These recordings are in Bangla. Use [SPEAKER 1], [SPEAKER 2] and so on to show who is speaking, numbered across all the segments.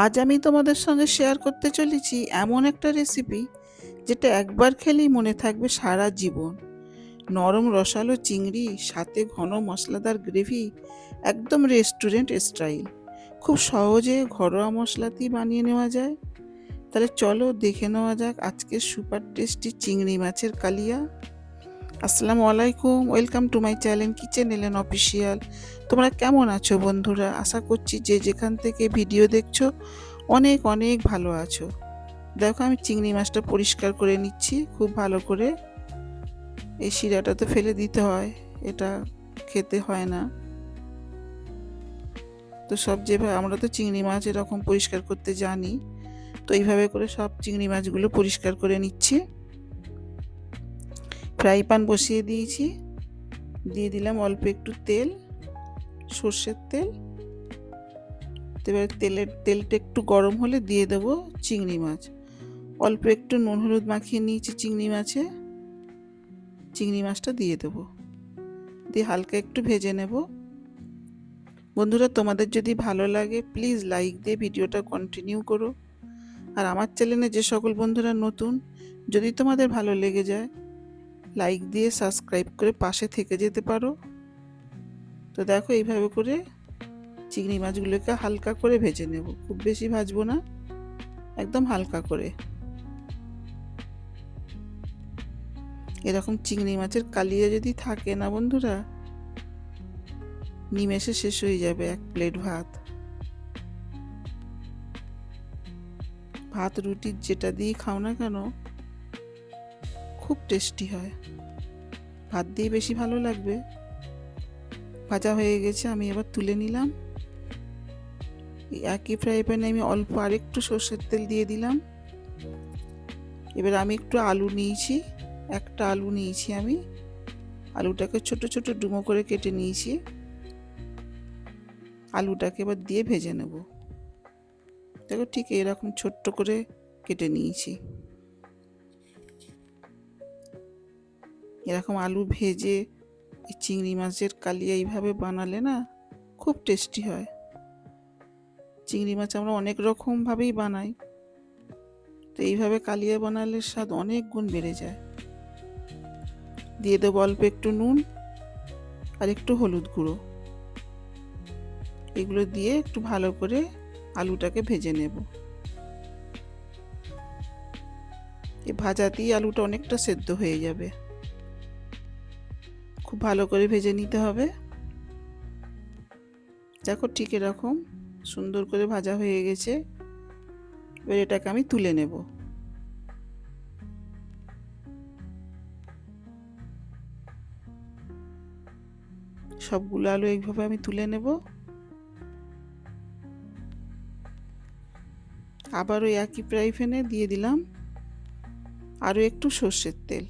[SPEAKER 1] আজ আমি তোমাদের সঙ্গে শেয়ার করতে চলেছি এমন একটা রেসিপি যেটা একবার খেলেই মনে থাকবে সারা জীবন। নরম রসালো চিংড়ি, সাথে ঘন মশলাদার গ্রেভি, একদম রেস্টুরেন্ট স্টাইল। খুব সহজে ঘরোয়া মশলাতেই বানিয়ে নেওয়া যায়। তাহলে চলো দেখে নেওয়া যাক আজকের সুপার টেস্টি চিংড়ি মাছের কালিয়া। আসসালামু আলাইকুম, welcome to my channel kitchen এলেন অফিসিয়াল। তোমরা কেমন আছো বন্ধুরা? আশা করছি যে যেখান থেকে ভিডিও দেখছো অনেক অনেক ভালো আছো। দেখো আমি চিংড়ি মাছটা পরিষ্কার করে নিচ্ছি খুব ভালো করে। এই শিরাটা তো ফেলে দিতে হয়, এটা খেতে হয় না। তো সব যেভাবে আমরা তো চিংড়ি মাছ এরকম পরিষ্কার করতে জানি, তো এইভাবে করে সব চিংড়ি মাছগুলো পরিষ্কার করে নিচ্ছি। ফ্রাই প্যান বসিয়ে দিয়েছি, দিয়ে দিলাম অল্প একটু তেল, সর্ষের তেল। এবার তেলটা একটু গরম হলে দিয়ে দেবো চিংড়ি মাছ। অল্প একটু নুন হলুদ মাখিয়ে নিয়েছি চিংড়ি মাছটা দিয়ে দেবো, দিয়ে হালকা একটু ভেজে নেব। বন্ধুরা, তোমাদের যদি ভালো লাগে প্লিজ লাইক দিয়ে ভিডিওটা কন্টিনিউ করো। আর আমার চ্যানেলে যে সকল বন্ধুরা নতুন, যদি তোমাদের ভালো লেগে যায় লাইক দিয়ে সাবস্ক্রাইব করে পাশে থেকে যেতে পারো। তো দেখো এইভাবে করে চিংড়ি মাছগুলোকে হালকা করে ভেজে নেব, খুব বেশি ভাজবো না, একদম হালকা করে। এরকম চিংড়ি মাছের কালিয়া যদি থাকে না বন্ধুরা, নিমেষে শেষ হয়ে যাবে এক প্লেট ভাত। ভাত রুটি যেটা দিয়ে খাও না কেন খুব টেস্টি হয়, ভাত দিয়ে বেশি ভালো লাগবে। ভাজা হয়ে গেছে, আমি এবার তুলে নিলাম। একই ফ্রাই প্যানে আমি অল্প আরেকটু সর্ষের তেল দিয়ে দিলাম। এবার আমি একটু আলু নিয়েছি, একটা আলু নিয়েছি আমি। আলুটাকে ছোট ছোট ডুমো করে কেটে নিয়েছি। আলুটাকে এবার দিয়ে ভেজে নেব। দেখো ঠিক এরকম ছোট্ট করে কেটে নিয়েছি। এরকম আলু ভেজে এই চিংড়ি মাছের কালিয়া এইভাবে বানালে না খুব টেস্টি হয়। চিংড়ি মাছ আমরা অনেক রকমভাবেই বানাই, তো এইভাবে কালিয়া বানালে স্বাদ অনেক গুণ বেড়ে যায়। দিয়ে দেবো অল্প একটু নুন আর একটু হলুদ গুঁড়ো। এগুলো দিয়ে একটু ভালো করে আলুটাকে ভেজে নেব। এই ভাজাতেই আলুটা অনেকটা সেদ্ধ হয়ে যাবে। খুব ভালো করে ভেজে নিতে হবে। দেখো ঠিক এরকম সুন্দর করে ভাজা হয়ে গেছে। এবার এটাকে আমি তুলে নেব। সবগুলো আলু এইভাবে আমি তুলে নেব। আবার ওই একই ফ্রাই প্যানে দিয়ে দিলাম আরও একটু সর্ষের তেল,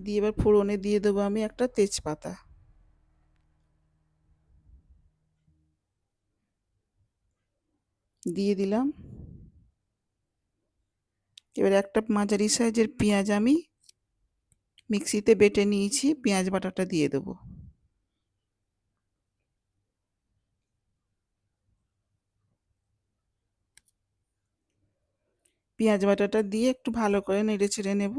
[SPEAKER 1] দিয়ে এবার ফোড়নে দিয়ে দেবো আমি একটা তেজপাতা। দিয়ে দিলাম। এবার একটা মাঝারি সাইজের পেঁয়াজ আমি মিক্সিতে বেটে নিয়েছি, পেঁয়াজ বাটাটা দিয়ে দেবো। পেঁয়াজ বাটাটা দিয়ে একটু ভালো করে নেড়ে ছেড়ে নেব।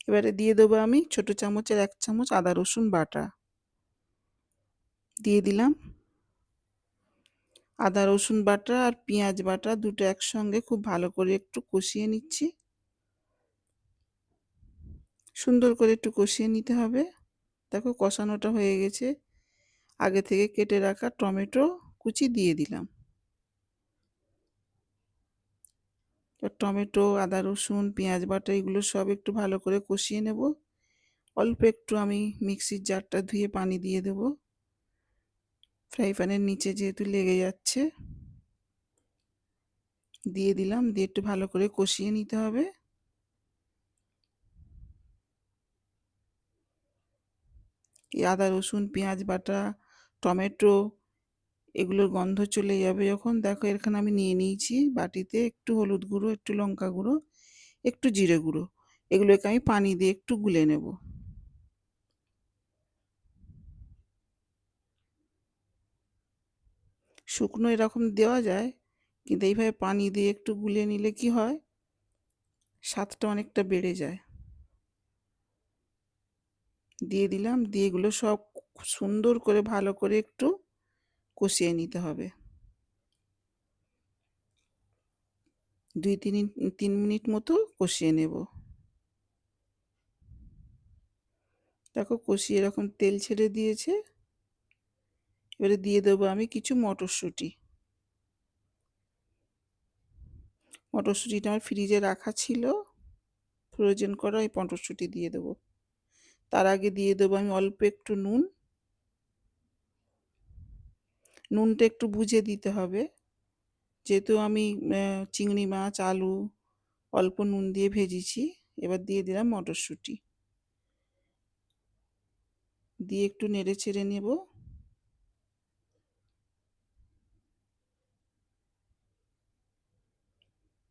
[SPEAKER 1] এবারে দিয়ে দেবো আমি ছোট চামচের 1 চামচ আদা রসুন বাটা দিয়ে দিলাম। আদা রসুন বাটা আর পেঁয়াজ বাটা দুটো একসঙ্গে খুব ভালো করে একটু কষিয়ে নিচ্ছি। সুন্দর করে একটু কষিয়ে নিতে হবে। দেখো কষানোটা হয়ে গেছে। আগে থেকে কেটে রাখা টমেটো কুচি দিয়ে দিলাম। টমেটো, আদা রসুন, পেঁয়াজ বাটা এগুলো সব একটু ভালো করে কষিয়ে নেব। অল্প একটু আমি মিক্সির জারটা ধুয়ে পানি দিয়ে দেব, ফ্রাই প্যানের নিচে যেহেতু লেগে যাচ্ছে। দিয়ে দিলাম, দিয়ে একটু ভালো করে কষিয়ে নিতে হবে। এই আদা রসুন পেঁয়াজ বাটা টমেটো এগুলোর গন্ধ চলে যাবে যখন, দেখো এখানে আমি নিয়ে নিয়েছি বাটিতে একটু হলুদ গুঁড়ো, একটু লঙ্কা গুঁড়ো, একটু জিরে গুঁড়ো। এগুলোকে আমি পানি দিয়ে একটু গুলে নেব। শুকনো এরকম দেওয়া যায়, কিন্তু এইভাবে পানি দিয়ে একটু গুলে নিলে কি হয়, স্বাদটা অনেকটা বেড়ে যায়। দিয়ে দিলাম, দিয়ে এগুলো সব সুন্দর করে ভালো করে একটু কষিয়ে নিতে হবে। 2-3 মিনিট মতো কষিয়ে নেব। দেখো কষিয়ে এরকম তেল ছেড়ে দিয়েছে। এবারে দিয়ে দেবো আমি কিছু মটরশুঁটি। মটরশুঁটিটা আমার ফ্রিজে রাখা ছিল, ফ্রোজেন করা এই মটরশুঁটি দিয়ে দেবো। তার আগে দিয়ে দেবো আমি অল্প একটু নুন। নুনটা একটু বুঝে দিতে হবে, যেহেতু আমি চিংড়ি মাছ, আলু অল্প নুন দিয়ে ভেজেছি। এবার দিয়ে দিলাম মটরশুঁটি, দিয়ে একটু নেড়ে চেড়ে নেব।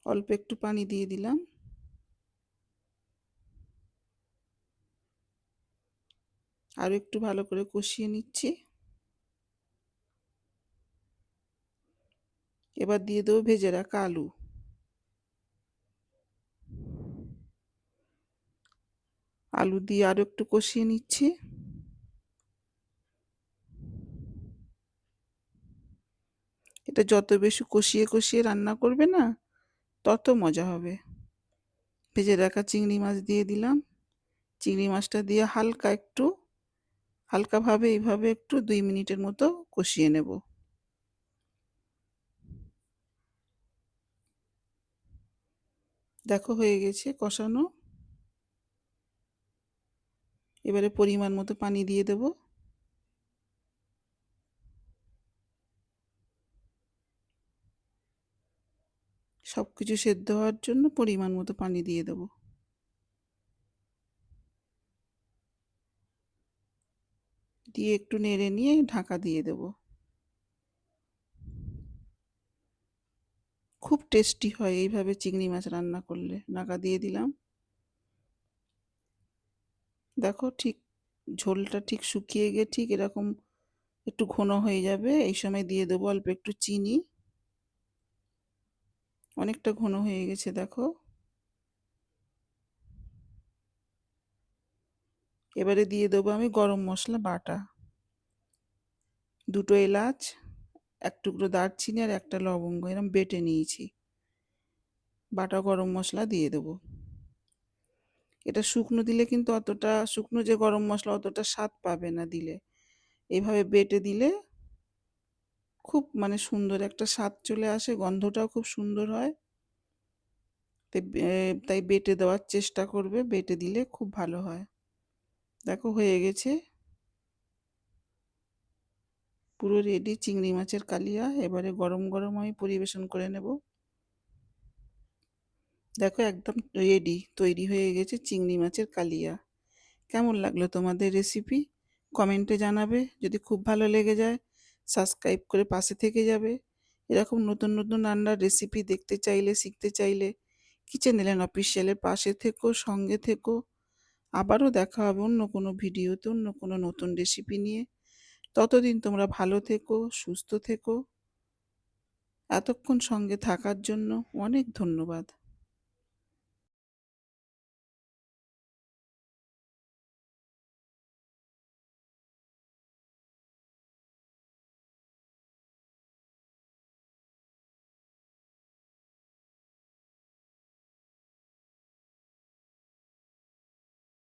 [SPEAKER 1] অল্প একটু পানি দিয়ে দিলাম। আরও একটু ভালো করে কষিয়ে নিচ্ছি। এবার দিয়ে দেবো ভেজে রাখা আলু। আলু দিয়ে আরও একটু কষিয়ে নিচ্ছি। এটা যত বেশি কষিয়ে কষিয়ে রান্না করবে না, তত মজা হবে। ভেজে রাখা চিংড়ি মাছ দিয়ে দিলাম। চিংড়ি মাছটা দিয়ে হালকাভাবে এইভাবে একটু 2 মিনিটের মতো কষিয়ে নেব। দেখো হয়ে গেছে কষানো। এবারে পরিমাণ মতো পানি দিয়ে দেব। সব কিছু সেদ্ধ হওয়ার জন্য পরিমাণ মতো পানি দিয়ে দেব। দিয়ে একটু নেড়ে নিয়ে ঢাকা দিয়ে দেব। খুব টেস্টি হয় এইভাবে চিংড়ি মাছ রান্না করলে। ঢাকা দিয়ে দিলাম। দেখো ঠিক ঝোলটা ঠিক শুকিয়ে গিয়ে ঠিক এরকম একটু ঘন হয়ে যাবে। এই সময় দিয়ে দেবো অল্প একটু চিনি। অনেকটা ঘন হয়ে গেছে দেখো। এবারে দিয়ে দেবো আমি গরম মশলা বাটা। 2টো এলাচ, 1 টুকরো দারচিনি আর 1টা লবঙ্গ এরকম বেটে নিয়েছি। বাটা গরম মশলা দিয়ে দেবো। এটা শুকনো দিলে কিন্তু অতটা, শুকনো যে গরম মশলা অতটা স্বাদ পাবে না দিলে। এইভাবে বেটে দিলে খুব মানে সুন্দর একটা স্বাদ চলে আসে, গন্ধটাও খুব সুন্দর হয়। তাই বেটে দেওয়ার চেষ্টা করবে, বেটে দিলে খুব ভালো হয়। দেখো হয়ে গেছে, পুরো রেডি চিংড়ি মাছের কালিয়া। এবারে গরম গরম আমি পরিবেশন করে নেব। দেখো একদম রেডি, তৈরি হয়ে গেছে চিংড়ি মাছের কালিয়া। কেমন লাগলো তোমাদের রেসিপি? কমেন্টে জানাবে। যদি খুব ভালো লেগে যায় সাবস্ক্রাইব করে পাশে থেকে যাবে। এরকম নতুন নতুন রান্নার রেসিপি দেখতে চাইলে, শিখতে চাইলে কিচেন এলেন অফিসিয়ালের পাশে থেকো, সঙ্গে থেকো। আবারও দেখা হবে অন্য কোনো ভিডিওতে, অন্য কোনো নতুন রেসিপি নিয়ে। ততদিন তোমরা ভালো থেকো, সুস্থ থেকো। এতক্ষণ সঙ্গে থাকার জন্য অনেক ধন্যবাদ।